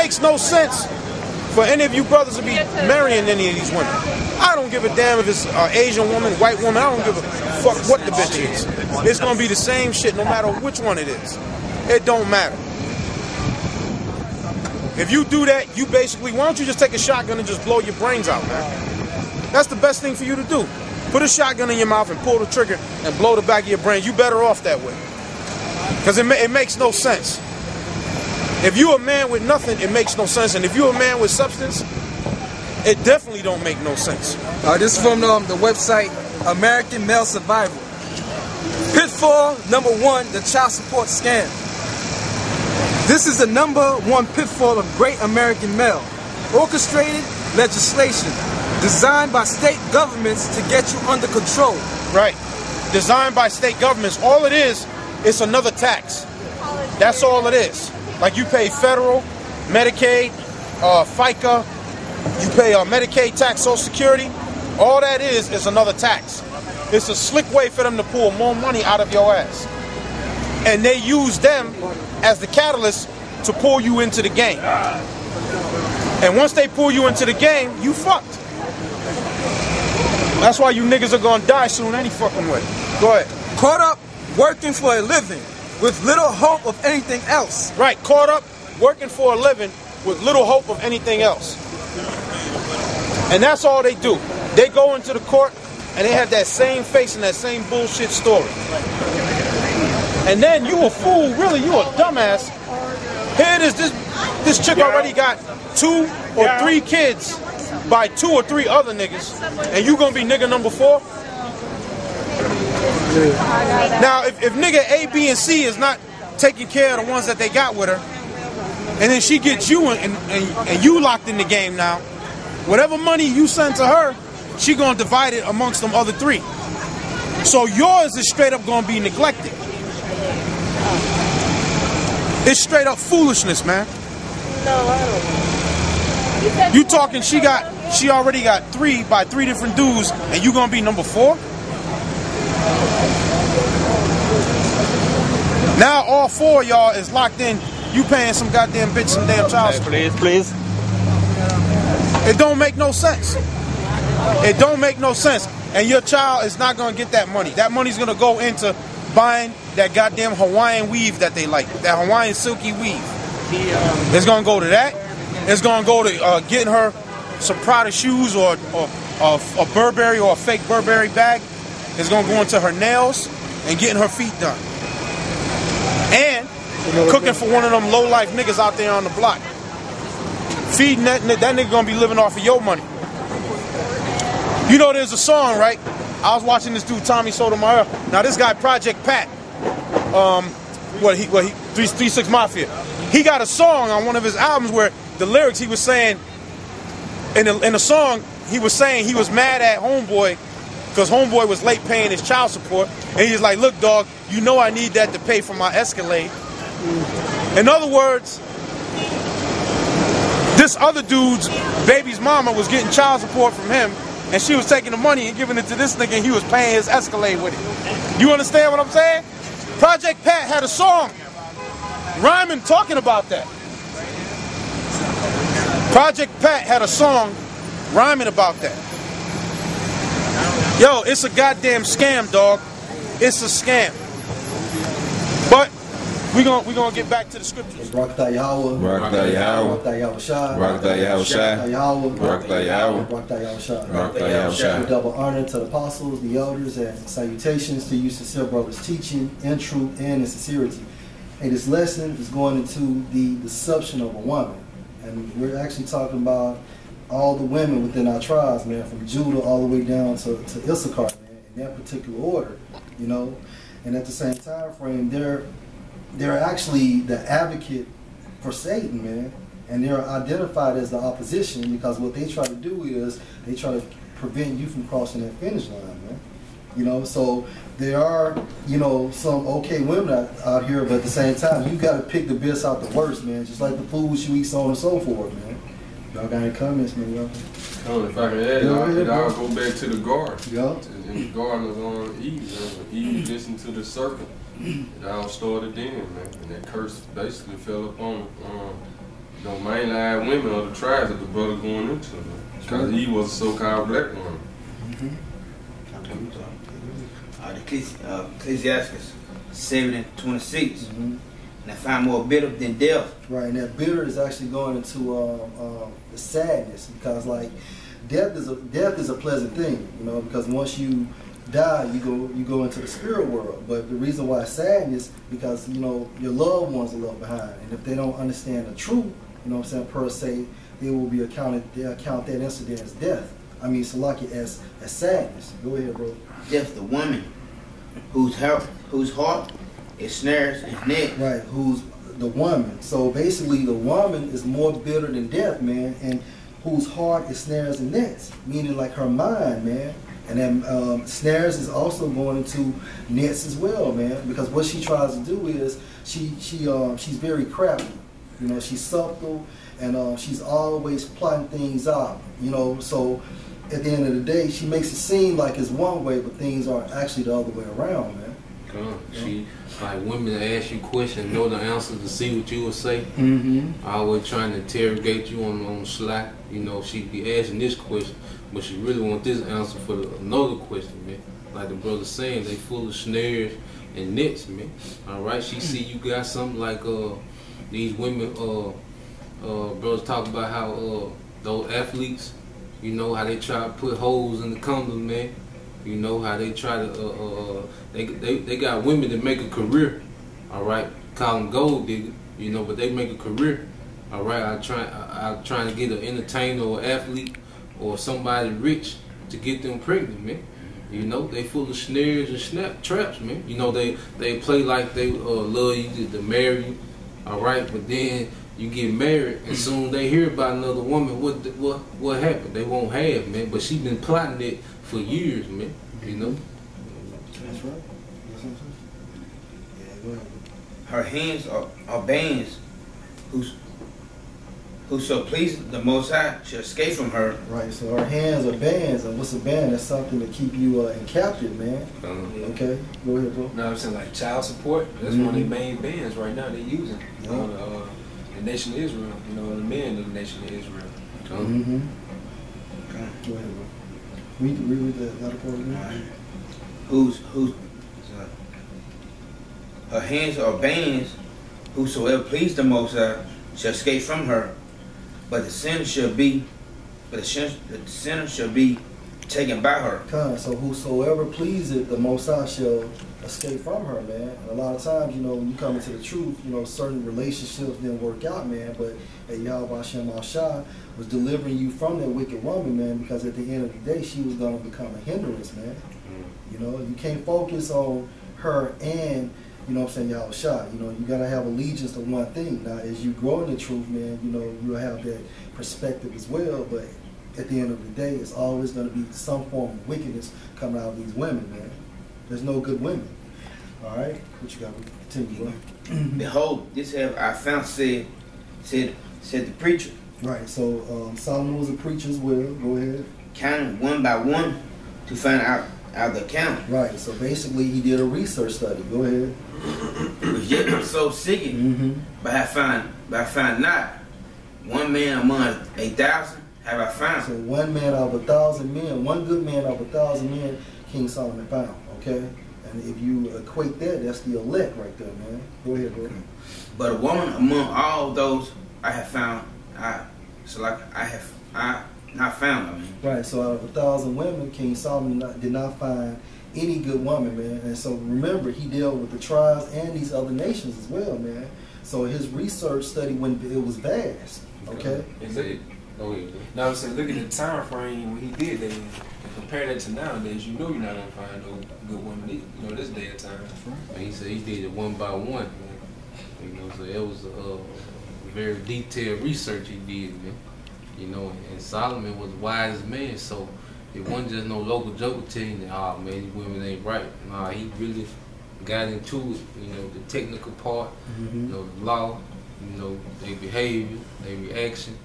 makes no sense for any of you brothers to be marrying any of these women. I don't give a damn if it's an Asian woman, white woman. I don't give a fuck what the bitch is. It's gonna be the same shit no matter which one it is. It don't matter. If you do that, you basically, why don't you just take a shotgun and just blow your brains out, man? That's the best thing for you to do. Put a shotgun in your mouth and pull the trigger and blow the back of your brain. You better off that way. Because it makes no sense. If you're a man with nothing, it makes no sense. And if you're a man with substance, it definitely don't make no sense. This is from the website American Male Survival. Pitfall number 1, the child support scam. This is the number 1 pitfall of great American male. Orchestrated legislation designed by state governments to get you under control. Right. Designed by state governments. All it is, it's another tax. That's all it is. Like you pay federal, Medicaid, FICA, you pay Medicaid tax, Social Security. All that is another tax. It's a slick way for them to pull more money out of your ass. And they use them as the catalyst to pull you into the game. And once they pull you into the game, you fucked. That's why you niggas are gonna die soon any fucking way. Go ahead. Caught up working for a living with little hope of anything else. Right, caught up working for a living with little hope of anything else. And that's all they do. They go into the court and they have that same face and that same bullshit story. And then you a fool, really, you a dumbass. Here it is, this chick already got 2 or 3 kids by 2 or 3 other niggas, and you gonna be nigga number 4? Now, if nigga A, B, and C is not taking care of the ones that they got with her, and then she gets you and you locked in the game now, whatever money you send to her, she gonna divide it amongst them other 3. So yours is straight up gonna be neglected. It's straight up foolishness, man. No, I don't. You talking she already got 3 by 3 different dudes, and you gonna be number 4? Now all 4 of y'all is locked in. You paying some goddamn bitch some damn child support. Please. It don't make no sense. It don't make no sense. And your child is not gonna get that money. That money's gonna go into buying that goddamn Hawaiian weave that they like, that Hawaiian silky weave. It's gonna go to that. It's gonna go to getting her some Prada shoes or a Burberry or a fake Burberry bag. It's gonna go into her nails and getting her feet done. And cooking for one of them low-life niggas out there on the block. Feeding that nigga gonna be living off of your money. You know there's a song, right? I was watching this dude Tommy Sotomayor. Now this guy Project Pat, 3 6 Mafia. He got a song on one of his albums where the lyrics he was saying in the song he was saying he was mad at Homeboy because Homeboy was late paying his child support, and he's like, "Look, dog, you know I need that to pay for my Escalade." In other words, this other dude's baby's mama was getting child support from him, and she was taking the money and giving it to this nigga, and he was paying his Escalade with it. You understand what I'm saying? Project Pat had a song rhyming talking about that. Project Pat had a song rhyming about that. Yo, it's a goddamn scam, dog. It's a scam. But we're gonna get back to the scriptures. Rakta Yahweh. Rakta Yahweh. Rakta Yahushua. Rakta Yahushua. Rakta Yahweh. Rakta Yahweh. Rakta Yahushua. Rakta Yahushua. Double honor to the apostles, the elders, and salutations to you sincere brothers teaching in truth and in sincerity. And this lesson is going into the deception of a woman. And we're actually talking about all the women within our tribes, man, from Judah all the way down to Issachar, man, in that particular order, you know. And at the same time frame, they're actually the advocate for Satan, man. And they're identified as the opposition because what they try to do is they try to prevent you from crossing that finish line, man. You know, so there are, you know, some okay women out here, but at the same time, you got to pick the best out the worst, man. Just like the foods you eat, so on and so forth, man. Y'all got any comments, man? If I can add, I'll go back to the garden. Yeah. In the garden of Eve, Eve listened to the serpent. It all started then, man. And that curse basically fell upon Don't mainline women or the tribes that the brother going into, man. Because he was a so-called black woman. Ecclesiastes 7:26. And I find more bitter than death. Right, and that bitter is actually going into the sadness, because like death is a pleasant thing, you know, because once you die, you go into the spirit world. But the reason why sadness, because you know your loved ones are left behind, and if they don't understand the truth, you know what I'm saying, per se, they will be accounted. They account that incident as death. I mean, Salaki as sadness. Go ahead, bro. Death, the woman whose heart is snares and net. Right, who's the woman. So basically, the woman is more bitter than death, man, and whose heart is snares and nets, meaning like her mind, man. And then snares is also going into nets as well, man, because what she tries to do is she's very crafty, you know, she's subtle, and she's always plotting things out, you know. So at the end of the day, she makes it seem like it's one way, but things are actually the other way around, man. She, like, women that ask you questions, know the answer to see what you will say. Always trying to interrogate you on Slack. You know, she be asking this question, but she really want this answer for another question, man. Like the brother saying, they full of snares and nets, man. All right, she see you got something like these women. Brothers talk about how those athletes, you know, how they try to put holes in the condom, man. You know how they try to they got women that make a career, all right, call them gold digger, you know, but they make a career, all right. I'm trying to get an entertainer or athlete or somebody rich to get them pregnant, man. You know, they full of snares and snap traps, man. You know, they play like they love you to marry you, all right, but then you get married, and soon they hear about another woman. What happened? They won't have, man. But she been plotting it for years, man. You know. That's right. Yeah, go ahead. Her hands are bands, whoso pleases the Most High shall escape from her. Right. So her hands are bands, and what's a band? That's something to keep you in captive, man. Okay. Go ahead, bro. No, I'm saying like child support. That's one of the main bands right now they're using. You know, the nation of Israel, you know, the men of the nation of Israel. Go ahead, bro. Read the other part again. Her hands are bands, whosoever please the Most High shall escape from her, but the sinner shall be taken by her. So whosoever pleases the Most High shall escape from her, man. And a lot of times, you know, when you come into the truth, you know, certain relationships didn't work out, man, but Yahweh Hashem Al-Shah was delivering you from that wicked woman, man, because at the end of the day, she was going to become a hindrance, man. You know, you can't focus on her and, you know what I'm saying, Yahweh Shah. You know, you got to have allegiance to one thing. Now, as you grow in the truth, man, you know, you'll have that perspective as well, but at the end of the day, it's always going to be some form of wickedness coming out of these women, man. There's no good women. All right? What you got to continue, bro? Behold, this have I found, said the preacher. Right, so Solomon was a preacher as well. Go ahead. Counting one by one to find out the count. Right, so basically he did a research study. Go ahead. Yet my soul seeking, but I find not. One man among 1,000 have I found. So one man out of 1,000 men, one good man out of 1,000 men, King Solomon found. Okay, and if you equate that, that's the elect right there, man. Go ahead, bro. But a woman among all those I have found, I not found. I mean. Right. So out of 1,000 women, King Solomon did not find any good woman, man. And so remember, he dealt with the tribes and these other nations as well, man. So his research study, when it was vast. Okay. Now I'm saying, look at the time frame when he did that, and compare that to nowadays. You know you're not gonna find no good woman, you know, this day and time. And he said he did it one by one, man. You know, so it was very detailed research he did, man. You know, and Solomon was the wisest man, so it wasn't just no local joker telling that, oh man, these women ain't right. Nah, he really got into it, you know, the technical part, you know, the law, you know, their behavior, their reaction,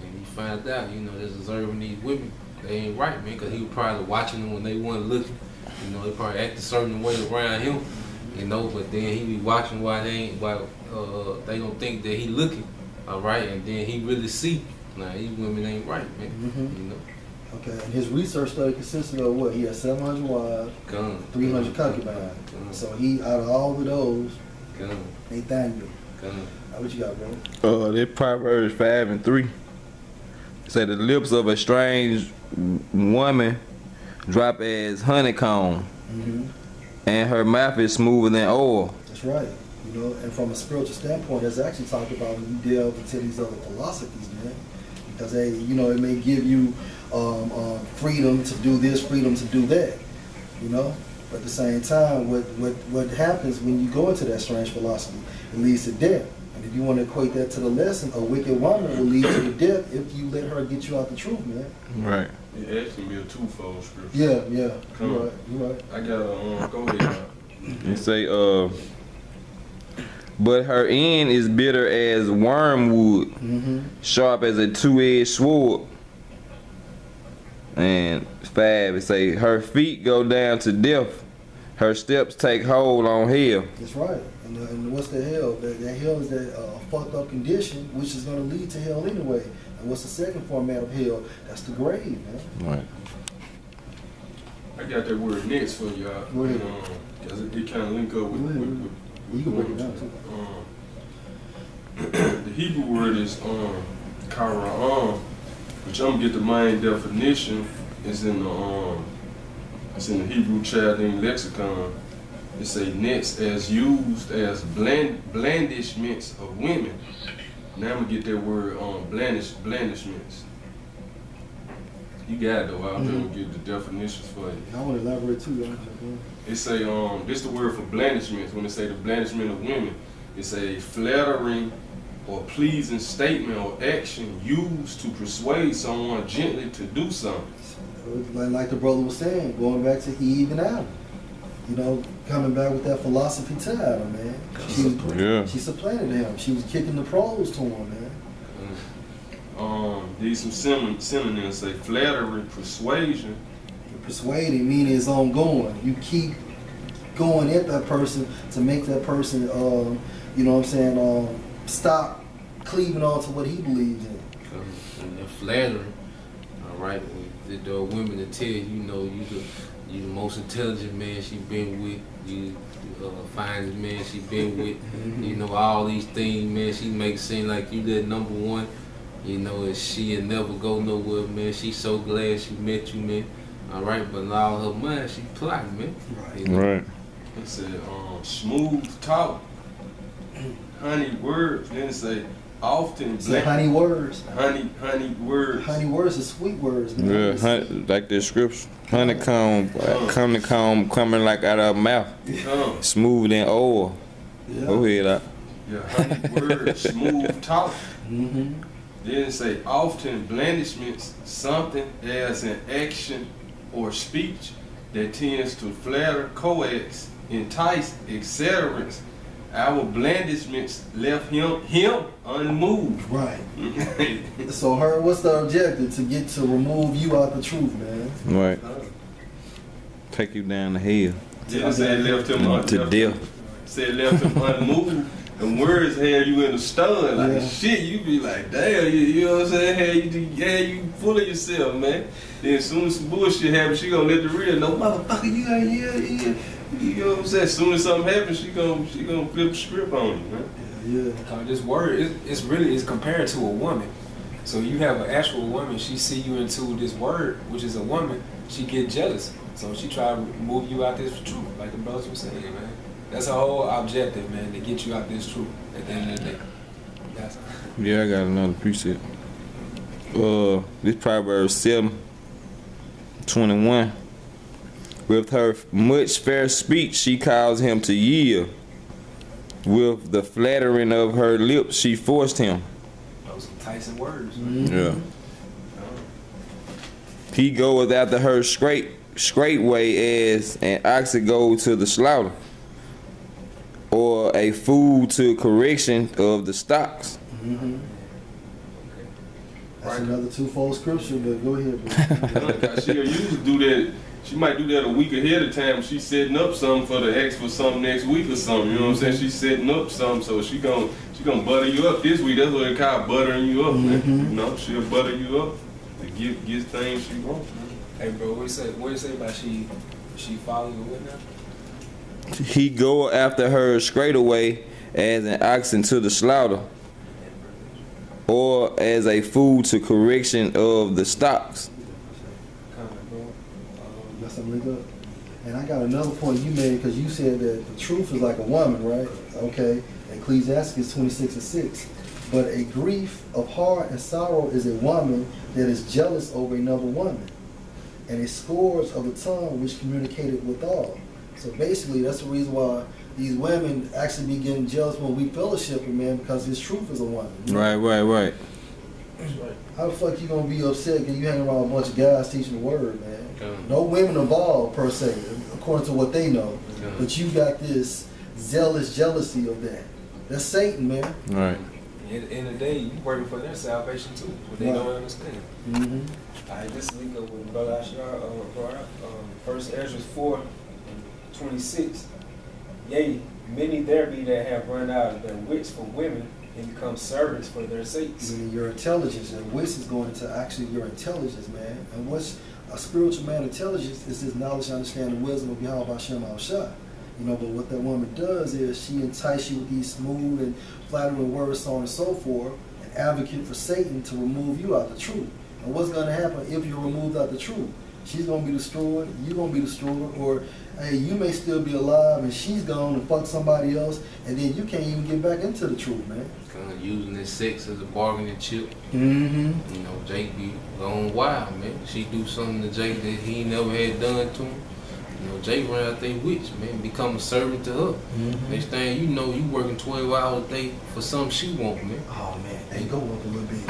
and he found out, you know, that's observing these women, they ain't right, man, because he was probably watching them when they weren't looking. You know, they probably act a certain way around him, you know, but then he be watching why they don't think that he looking. All right, and then he really see, now these women ain't right, man. You know. Okay, and his research study consisted of what? He had 700 wives, 300 concubines. So he, out of all of those, Nathaniel. What you got, bro? That Proverbs 5:3 say the lips of a strange woman drop as honeycomb, and her mouth is smoother than oil. That's right. You know, and from a spiritual standpoint, that's actually talked about when you delve into these other philosophies, man. Because they, you know, it may give you freedom to do this, freedom to do that. You know, but at the same time, what happens when you go into that strange philosophy? It leads to death. And if you want to equate that to the lesson, a wicked woman will lead to the death if you let her get you out the truth, man. Right. It actually be a twofold scripture. Yeah, yeah. You're right. I got go ahead. It say, but her end is bitter as wormwood, sharp as a two-edged sword. And 5, it say, her feet go down to death, her steps take hold on hell. That's right. And what's the hell? That hell is that fucked up condition, which is going to lead to hell anyway. And what's the second format of hell? That's the grave, man. Right. I got that word next for y'all. Go ahead. Because it kind of link up with you can break it down too. The Hebrew word is kara'am, which I'm gonna get the main definition. It's in the Hebrew Chaldean lexicon. It say nets as used as blandishments of women. Now I'm gonna get that word blandishments. You got it though. I'm gonna get the definitions for you. I want to elaborate too. It say this the word for blandishments. When they say the blandishment of women, it's a flattering or pleasing statement or action used to persuade someone gently to do something. Like the brother was saying, going back to Eve and Adam. You know, coming back with that philosophy to Adam, man. She supplanted him. She was kicking the pros to him, man. These some synonyms say flattery, persuasion. Persuading meaning it's ongoing. You keep going at that person to make that person, you know what I'm saying, stop cleaving on to what he believes in. And they're flattering, all right. The women that tell you, you know, you the most intelligent man she been with, you finest man she been with, you know, all these things, man. She makes it seem like you that number one. You know, and she'll never go nowhere, man. She's so glad she met you, man. All right, but in all her mind, she plotting, man. Right. You know? Right. It said smooth talk, honey words. Then it say often. So honey words. Honey words. Honey words is sweet words, man. Yeah, like the scripture. Honeycomb, honeycomb coming like out of her mouth. Smooth than oil. Yeah. Go ahead, Yeah, honey words, smooth talk. Then it say often blandishments, something as an action or speech that tends to flatter, coax, entice, etc. Our blandishments left him unmoved. Right. So what's the objective? To get to remove you out the truth, man. Right. Take you down the hill. Yeah, said left him to death. Said left him unmoved. And words have you in the stun, like shit. You be like, damn, you know what I'm saying? You full of yourself, man. Then as soon as some bullshit happens, she gonna let the real know, motherfucker, you ain't You know what I'm saying? As soon as something happens, she gonna flip the script on you, man. Yeah. This word is compared to a woman. So you have an actual woman, she see you into this word, which is a woman, she get jealous. So she try to move you out this truth, like the brothers were saying, man. That's her whole objective, man, to get you out this truth at the end of the day. Yeah, I got another precept. This Proverbs 7:21. With her much fair speech, she caused him to yield. With the flattering of her lips, she forced him. Those enticing words. Yeah. He goeth after her straightway as an ox go to the slaughter, or a fool to correction of the stocks. That's another twofold scripture, but go ahead, bro. She'll usually do that. She might do that a week ahead of time. She's setting up something for the ex for something next week or something. You know what I'm saying? She's setting up something, so she gonna butter you up this week. That's what they call buttering you up, man. You know, she'll butter you up to get things she wants. Hey, bro, what you say about she follows or what now? He go after her straight away as an oxen to the slaughter, or as a food to correction of the stocks. Got something to look up? And I got another point you made, because you said that the truth is like a woman, right? Okay, Ecclesiastes 26:6. But a grief of heart and sorrow is a woman that is jealous over another woman, and a scourge of the tongue which communicated withal. So basically, that's the reason why these women actually be getting jealous when we fellowship with man, because his truth is a woman. Right. How the fuck you gonna be upset because you hang around a bunch of guys teaching the word, man? No women involved per se, according to what they know. But you got this zealous jealousy of that. That's Satan, man. Right. At the end of the day, you working for their salvation too, but they don't understand. Alright, this link up with Brother Ashar brought up. 1 Ezra 4:26. Yea, many there be that have run out of their wits for women and become servants for their sakes. Meaning your intelligence, and wits is going into actually your intelligence, man. And what's a spiritual man intelligence is his knowledge, understanding, wisdom of Yahweh Hashem Al-Shah. You know, but what that woman does is she entices you with these smooth and flattering words, so on and so forth, an advocate for Satan to remove you out the truth. And what's going to happen if you're removed out the truth? She's going to be destroyed, you're going to be destroyed, or hey, you may still be alive and she's gone and fuck somebody else, and then you can't even get back into the truth, man. Kind of using this sex as a bargaining chip. Mm-hmm. You know, Jake be going wild, man. She do something to Jake that he never had done to him. You know, Jake run out there witch, man, become a servant to her. Next thing you know, you working 12 hours a day for something she want, man. Oh man, they go up a little bit.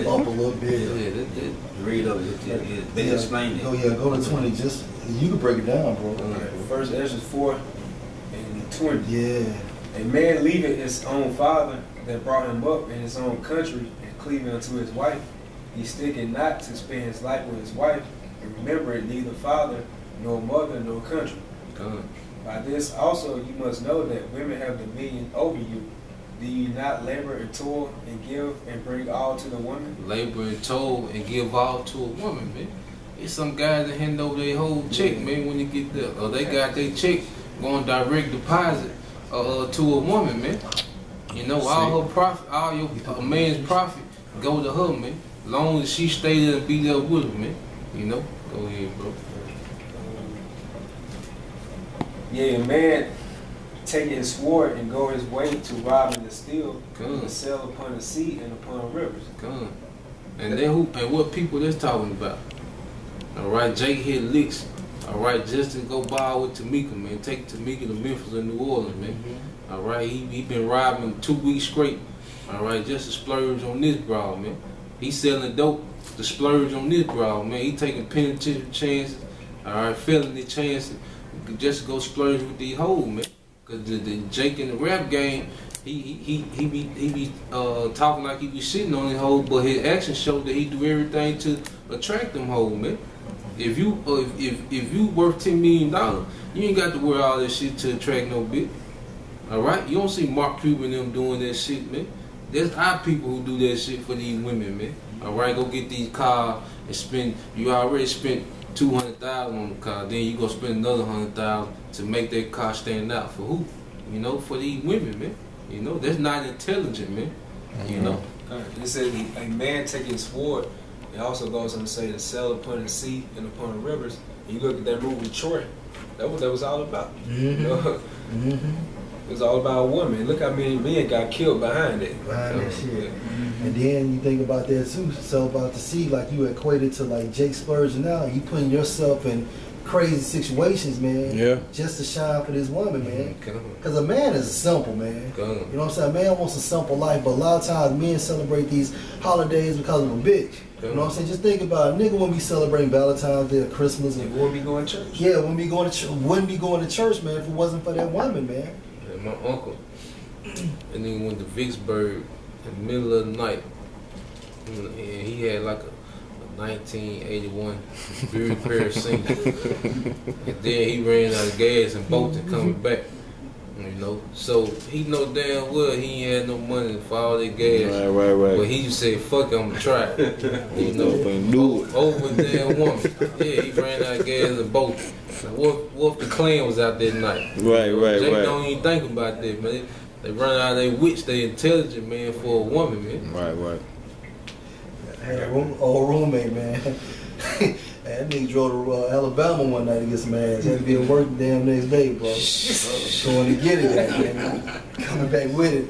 Go up a little bit. Yeah, that Read over it. They explained it. Oh yeah, go to 20. Just you can break it down, bro. 1 Ezra 4:20. Yeah. A man leaving his own father that brought him up in his own country and cleaving unto his wife, he sticketh not to spend his life with his wife, and remember it neither father, nor mother, nor country. By this also you must know that women have dominion over you. Do you not labor and toil and give and bring all to the woman? labor and toil and give all to a woman, man. It's some guys that hand over their whole check, man, when they get there. Or they got their check going direct deposit to a woman, man. You know, all her profit, all your a man's profit go to her, man. Long as she stay there and be there with him, man. You know? Go ahead, bro. Yeah, a man take his sword and go his way to rob and to steal, and sell upon the sea and upon rivers. And then who and what people that's talking about? Alright, Jake hit licks. Alright, Justin go ball with Tamika, man. Take Tamika to Memphis and New Orleans, man. Alright, he been robbing 2 weeks straight. Alright, just to splurge on this broad, man. He selling dope to splurge on this broad, man. He taking penitentiary chances. Alright, felony chances. Just go splurge with these hoes, man. Cause the Jake in the rap game, he be talking like he be shitting on his hoes, but his actions show that he do everything to attract them hoes, man. If you worth $10 million, you ain't got to wear all that shit to attract no bitch. All right, you don't see Mark Cuban and them doing that shit, man. There's our people who do that shit for these women, man. All right, go get these cars and spend. You already spent $200,000 on the car, then you gonna spend another $100,000 to make that car stand out for who? You know, for these women, man. You know, that's not intelligent, man. You know. It says a man taking sword. It also goes on to say to sail upon the sea and upon the rivers. And you look at that movie Troy. That what that was all about. You know? It was all about a woman. Look how many men got killed behind it. Behind that shit. And then you think about that too. So about the sea, like you equated to like Jake splurging out. You putting yourself in crazy situations, man. Yeah. Just to shine for this woman, man. Because a man is simple, man. You know what I'm saying? A man wants a simple life, but a lot of times men celebrate these holidays because of a bitch. You know what I'm saying? Just think about it. Nigga wouldn't be celebrating Valentine's Day or Christmas. And wouldn't be going to church. Yeah, wouldn't be going to church, man, if it wasn't for that woman, man. And my uncle, and then went to Vicksburg in the middle of the night. And he had like a 1981, Bury Paris Senior. And then he ran out of gas in Bolton coming back. You know, so he know damn well he ain't had no money for all that gas. Right. But he just said, "Fuck it, I'ma try it." You know, do it. over a damn woman. Yeah, he ran out of gas in Bolton. Now, what if the Klan was out that night? Right. Jake don't even think about that, man. They run out of their wits, they intelligent, man, for a woman, man. Right. I had an old roommate, man. That nigga drove to Alabama one night to get some ass. Had to be at work the damn next day, bro. Going to get it, man. Coming back with it.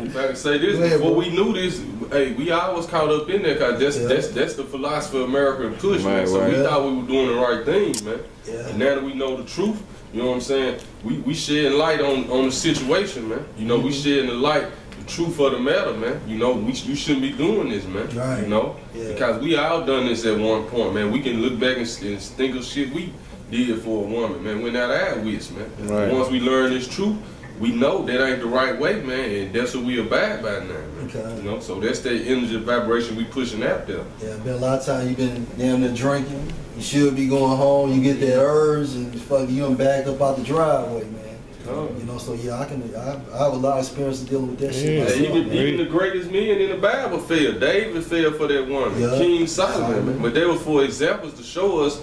If I can say this, before we knew this, hey, we always caught up in there because that's the philosophy of America push, man. So we thought we were doing the right thing, man. Yeah. And now that we know the truth, you know what I'm saying? We shedding light on the situation, man. You know, we shedding the light. Truth of the matter, man. You know, you shouldn't be doing this, man. Right. You know, because we all done this at one point, man. We can look back and think of shit we did for a woman, man. We're not our wits, man. Right. Once we learn this truth, we know that ain't the right way, man, and that's what we abide by now, man. Okay. You know, so that's that energy vibration we pushing out there. Yeah, been a lot of times you've been damn near drinking. You should be going home. You get that urge and fuck you done backed up out the driveway, man. You know, so yeah, I have a lot of experience dealing with that shit myself, Even the greatest men in the Bible failed. David failed for that woman. Yeah. King Solomon, man. But they were for examples to show us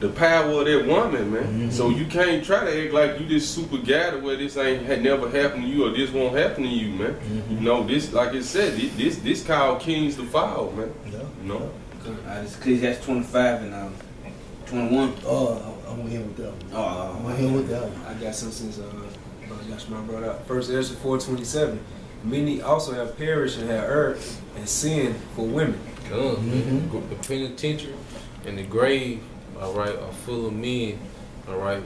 the power of that woman, man. So you can't try to act like you this super guy to where this had never happened to you or this won't happen to you, man. You know, this, like I said, this called kings to fall, man. Yeah. You know? This Ecclesiastes 25 and 21. Oh, I'm with him with that one. I'm with him with that one. I got some since Yashima brought up. First Ezra 4:27. Many also have perished and have erred and sinned for women. The penitentiary and the grave, all right, are full of men, all right,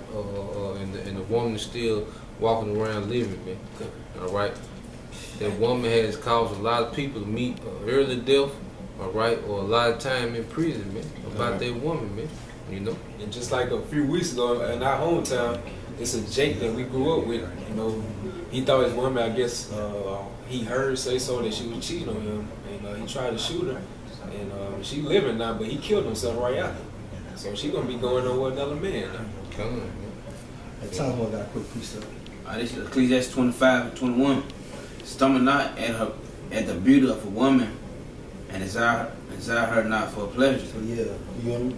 and the woman is still walking around living, man. All right, that woman has caused a lot of people to meet early death, all right, or a lot of time in prison, man, about that woman, man. You know, and just like a few weeks ago in our hometown, it's a Jake that we grew up with. You know, he thought his woman, I guess, he heard say so that she was cheating on him, and he tried to shoot her, and she living now, but he killed himself right after. So she gonna be going on with another man now. Come on, man. At time I got a quick precept. This is Ecclesiastes 25 and 21. Stumble not at the beauty of a woman, and desire her not for pleasure. So yeah, you know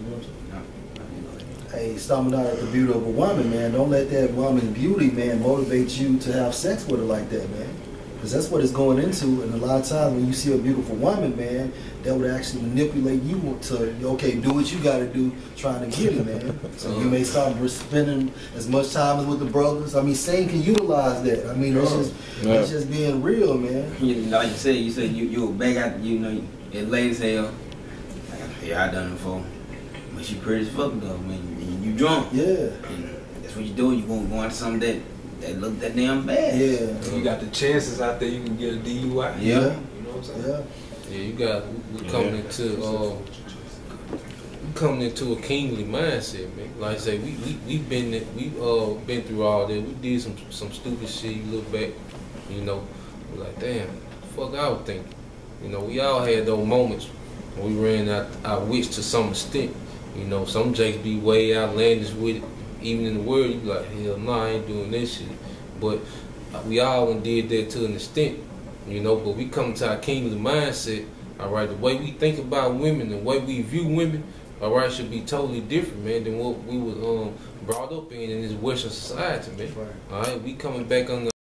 hey, stumble not at the beauty of a woman, man. Don't let that woman's beauty, man, motivate you to have sex with her like that, man. Because that's what it's going into. And a lot of times when you see a beautiful woman, man, that would actually manipulate you to, okay, do what you got to do trying to get it, man. So you may start spending as much time as with the brothers. I mean, Satan can utilize that. I mean, it's just being real, man. Like you said you were back out, you know, it late as hell. Yeah, I done it before. But you pretty as fuck though, man. You drunk. Yeah. And that's what you do. You gonna go into something that look that damn bad. Yeah. You got the chances out there you can get a DUI. Yeah. You know what I'm saying? Yeah. Yeah, you got we coming into a kingly mindset, man. Like I say, we've been through all that. We did some stupid shit. You look back, you know, we're like, damn, fuck I was thinking. You know, we all had those moments when we ran out our wits to some extent. You know, some jakes be way outlandish with it. Even in the world, you be like, hell no, I ain't doing this shit. But we all did that to an extent, you know. But we come to our kingly mindset, all right. The way we think about women, the way we view women, all right, should be totally different, man, than what we was brought up in this Western society, man. All right, we coming back on the